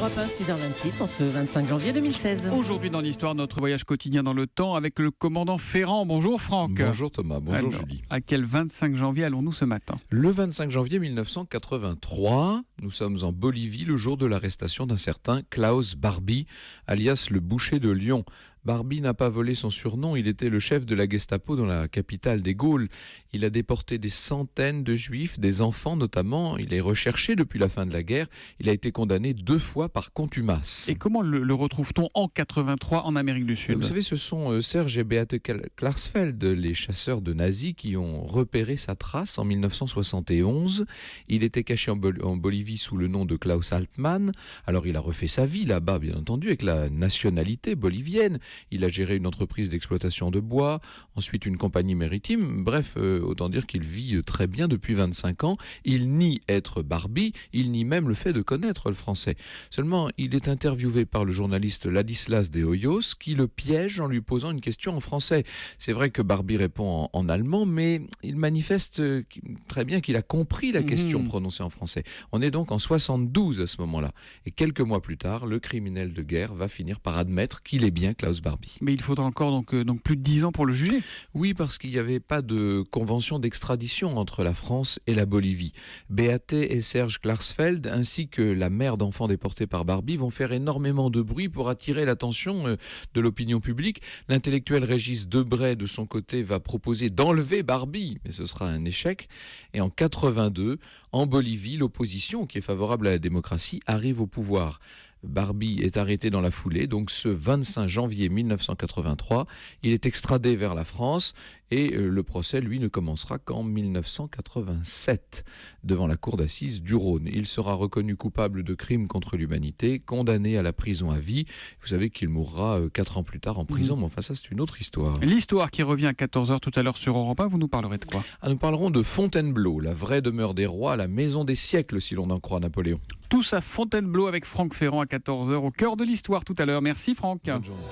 Europe 1, 6h26, en ce 25 janvier 2016. Aujourd'hui dans l'histoire, notre voyage quotidien dans le temps avec le commandant Ferrand. Bonjour Franck. Bonjour Thomas, bonjour Julie. À quel 25 janvier allons-nous ce matin ? Le 25 janvier 1983, nous sommes en Bolivie le jour de l'arrestation d'un certain Klaus Barbie, alias le boucher de Lyon. Barbie n'a pas volé son surnom, il était le chef de la Gestapo dans la capitale des Gaules. Il a déporté des centaines de juifs, des enfants notamment. Il est recherché depuis la fin de la guerre. Il a été condamné 2 fois par contumace. Et comment le retrouve-t-on en 83 en Amérique du Sud ? Vous savez, ce sont Serge et Beate Klarsfeld, les chasseurs de nazis, qui ont repéré sa trace en 1971. Il était caché en Bolivie sous le nom de Klaus Altmann. Alors il a refait sa vie là-bas, bien entendu, avec la nationalité bolivienne. Il a géré une entreprise d'exploitation de bois, ensuite une compagnie maritime. Bref, autant dire qu'il vit très bien depuis 25 ans. Il nie être Barbie, il nie même le fait de connaître le français. Seulement, il est interviewé par le journaliste Ladislas de Hoyos qui le piège en lui posant une question en français. C'est vrai que Barbie répond en allemand, mais il manifeste très bien qu'il a compris la question prononcée en français. On est donc en 72 à ce moment-là. Et quelques mois plus tard, le criminel de guerre va finir par admettre qu'il est bien Klaus Barbie. Mais il faudra encore donc plus de 10 ans pour le juger. Oui, parce qu'il n'y avait pas de convention d'extradition entre la France et la Bolivie. Beate et Serge Klarsfeld, ainsi que la mère d'enfants déportés par Barbie, vont faire énormément de bruit pour attirer l'attention de l'opinion publique. L'intellectuel Régis Debray, de son côté, va proposer d'enlever Barbie, mais ce sera un échec. Et en 82, en Bolivie, l'opposition, qui est favorable à la démocratie, arrive au pouvoir. Barbie est arrêté dans la foulée, donc ce 25 janvier 1983, il est extradé vers la France et le procès, lui, ne commencera qu'en 1987 devant la cour d'assises du Rhône. Il sera reconnu coupable de crimes contre l'humanité, condamné à la prison à vie. Vous savez qu'il mourra 4 ans plus tard en prison, mais enfin ça c'est une autre histoire. L'histoire qui revient à 14h tout à l'heure sur Europe 1, vous nous parlerez de quoi ? Nous parlerons de Fontainebleau, la vraie demeure des rois, la maison des siècles si l'on en croit Napoléon. Tous à Fontainebleau avec Franck Ferrand à 14h au cœur de l'histoire tout à l'heure. Merci Franck. Bonne journée.